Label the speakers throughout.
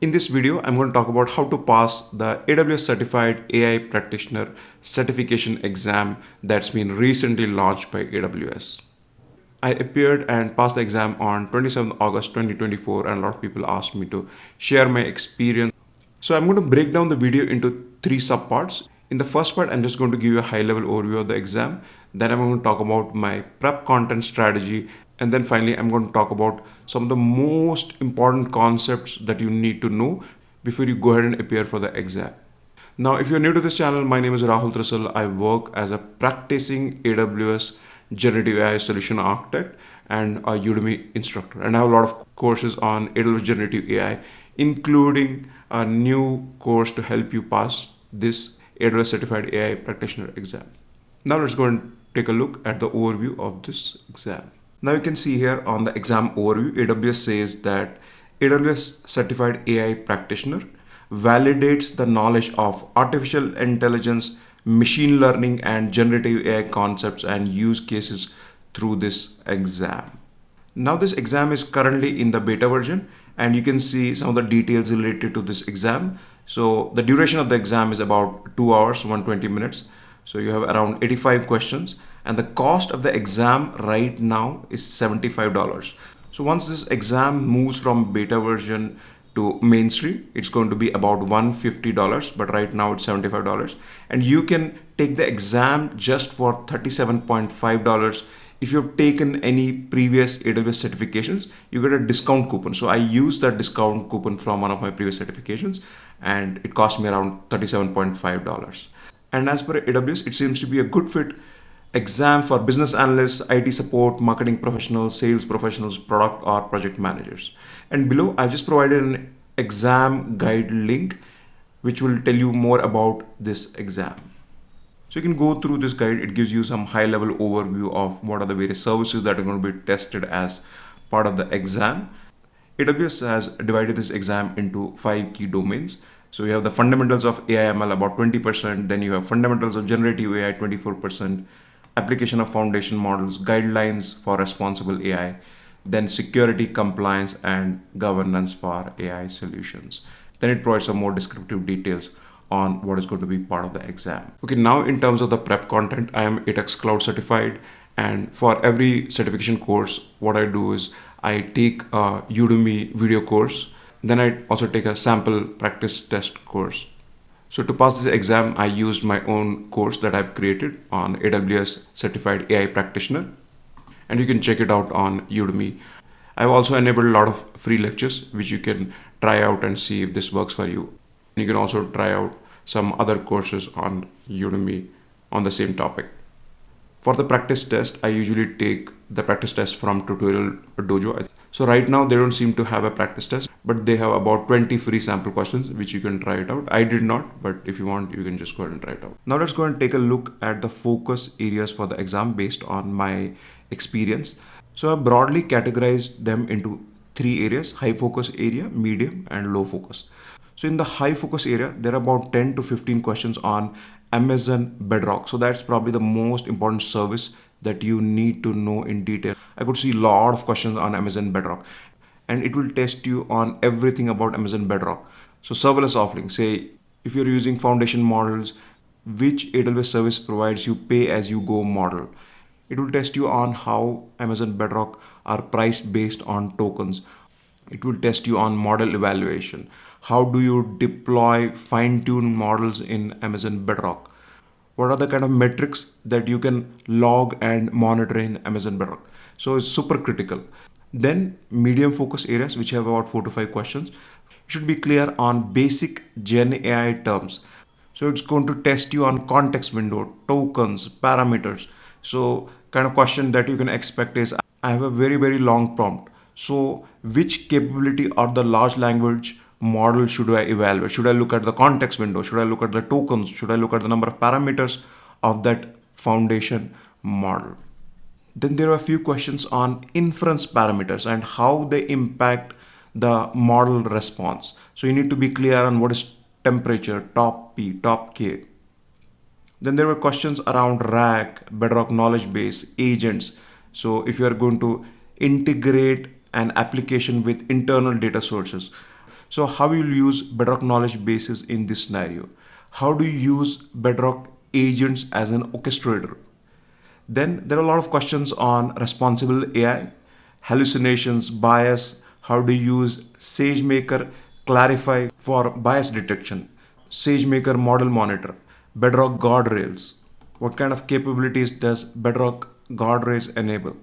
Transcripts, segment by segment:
Speaker 1: In this video, I'm going to talk about how to pass the AWS Certified AI Practitioner certification exam that's been recently launched by AWS. I appeared and passed the exam on 27th August 2024, and a lot of people asked me to share my experience. So I'm going to break down the video into three subparts. In the first part, I'm just going to give you a high-level overview of the exam. Then I'm going to talk about my prep content strategy. And then finally, I'm going to talk about some of the most important concepts that you need to know before you go ahead and appear for the exam. Now, if you're new to this channel, my name is Rahul. I work as a practicing AWS generative AI solution architect and a Udemy instructor. And I have a lot of courses on AWS generative AI, including a new course to help you pass this AWS certified AI practitioner exam. Now let's go and take a look at the overview of this exam. Now you can see here on the exam overview, AWS says that AWS certified AI practitioner validates the knowledge of artificial intelligence, machine learning, and generative AI concepts and use cases through this exam. Now this exam is currently in the beta version, and you can see some of the details related to this exam. So the duration of the exam is about 2 hours, 120 minutes. So you have around 85 questions, and the cost of the exam right now is $75. So once this exam moves from beta version to mainstream, it's going to be about $150, but right now it's $75. And you can take the exam just for $37.5. If you've taken any previous AWS certifications, you get a discount coupon. So I used that discount coupon from one of my previous certifications, and it cost me around $37.5. And as per AWS, it seems to be a good fit exam for business analysts, IT support, marketing professionals, sales professionals, product or project managers. And below, I've just provided an exam guide link, which will tell you more about this exam. So you can go through this guide. It gives you some high-level overview of what are the various services that are going to be tested as part of the exam. AWS has divided this exam into 5 key domains. So you have the fundamentals of AI/ML about 20%, then you have fundamentals of generative AI 24%, application of foundation models, guidelines for responsible AI, then security, compliance, and governance for AI solutions. Then it provides some more descriptive details on what is going to be part of the exam. Okay, now in terms of the prep content, I am ATEX Cloud certified, and for every certification course, what I do is I take a Udemy video course, then I also take a sample practice test course. So to pass this exam, I used my own course that I've created on AWS Certified AI Practitioner, and you can check it out on Udemy. I've also enabled a lot of free lectures, which you can try out and see if this works for you. You can also try out some other courses on Udemy on the same topic. For the practice test, I usually take the practice test from Tutorial Dojo. So right now they don't seem to have a practice test, but they have about 20 free sample questions, which you can try it out. I did not, but if you want, you can just go ahead and try it out. Now let's go and take a look at the focus areas for the exam based on my experience. So I broadly categorized them into 3 areas: high focus area, medium, and low focus. So in the high focus area, there are about 10 to 15 questions on Amazon Bedrock. So that's probably the most important service that you need to know in detail. I could see a lot of questions on Amazon Bedrock, and it will test you on everything about Amazon Bedrock. So serverless offering, say if you're using foundation models, which AWS service provides you pay as you go model. It will test you on how Amazon Bedrock are priced based on tokens. It will test you on model evaluation. How do you deploy fine-tuned models in Amazon Bedrock? What are the kind of metrics that you can log and monitor in Amazon Bedrock? So it's super critical. Then medium focus areas, which have about 4 to 5 questions. You should be clear on basic GenAI terms. So it's going to test you on context window, tokens, parameters. So kind of question that you can expect is, I have a very, very long prompt. So which capability or the large language model should I evaluate? Should I look at the context window? Should I look at the tokens? Should I look at the number of parameters of that foundation model? Then there are a few questions on inference parameters and how they impact the model response. So you need to be clear on what is temperature, top P, top K. Then there were questions around RAG, Bedrock Knowledge Base, agents. So if you are going to integrate an application with internal data sources. So how you'll use Bedrock knowledge bases in this scenario? How do you use Bedrock agents as an orchestrator? Then there are a lot of questions on responsible AI, hallucinations, bias, how to use SageMaker, Clarify for bias detection, SageMaker model monitor, Bedrock guardrails. What kind of capabilities does Bedrock guardrails enable?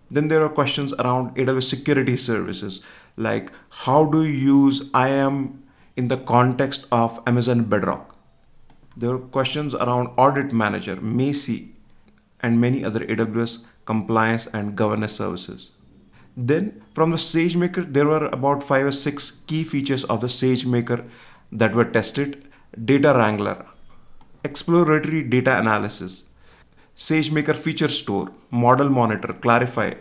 Speaker 1: Then there are questions around AWS security services, like how do you use IAM in the context of Amazon Bedrock? There are questions around audit manager, Macy, and many other AWS compliance and governance services. Then from the SageMaker, there were about 5 or 6 key features of the SageMaker that were tested. Data Wrangler, exploratory data analysis, SageMaker feature store, model monitor, clarify,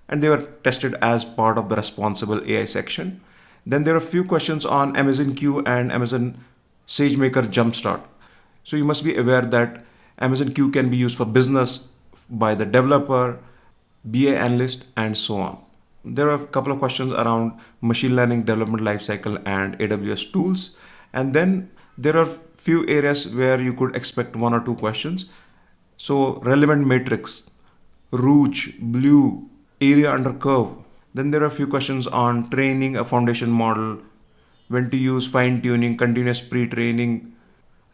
Speaker 1: and they were tested as part of the responsible AI section. Then there are a few questions on Amazon Q and Amazon SageMaker Jumpstart. So you must be aware that Amazon Q can be used for business by the developer, BA analyst, and so on. There are a couple of questions around machine learning development lifecycle and AWS tools. And then there are few areas where you could expect 1 or 2 questions. So relevant matrix, Rouge, Blue, area under curve. Then there are a few questions on training a foundation model, when to use fine tuning, continuous pre-training,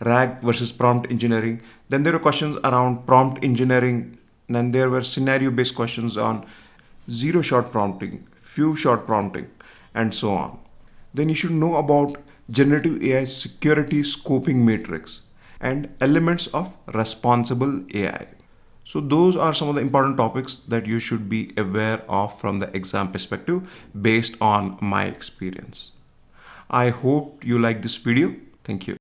Speaker 1: RAG versus prompt engineering. Then there are questions around prompt engineering. Then there were scenario based questions on zero shot prompting, few shot prompting, and so on. Then you should know about generative AI security scoping matrix and elements of responsible AI. So those are some of the important topics that you should be aware of from the exam perspective based on my experience. I hope you like this video. Thank you.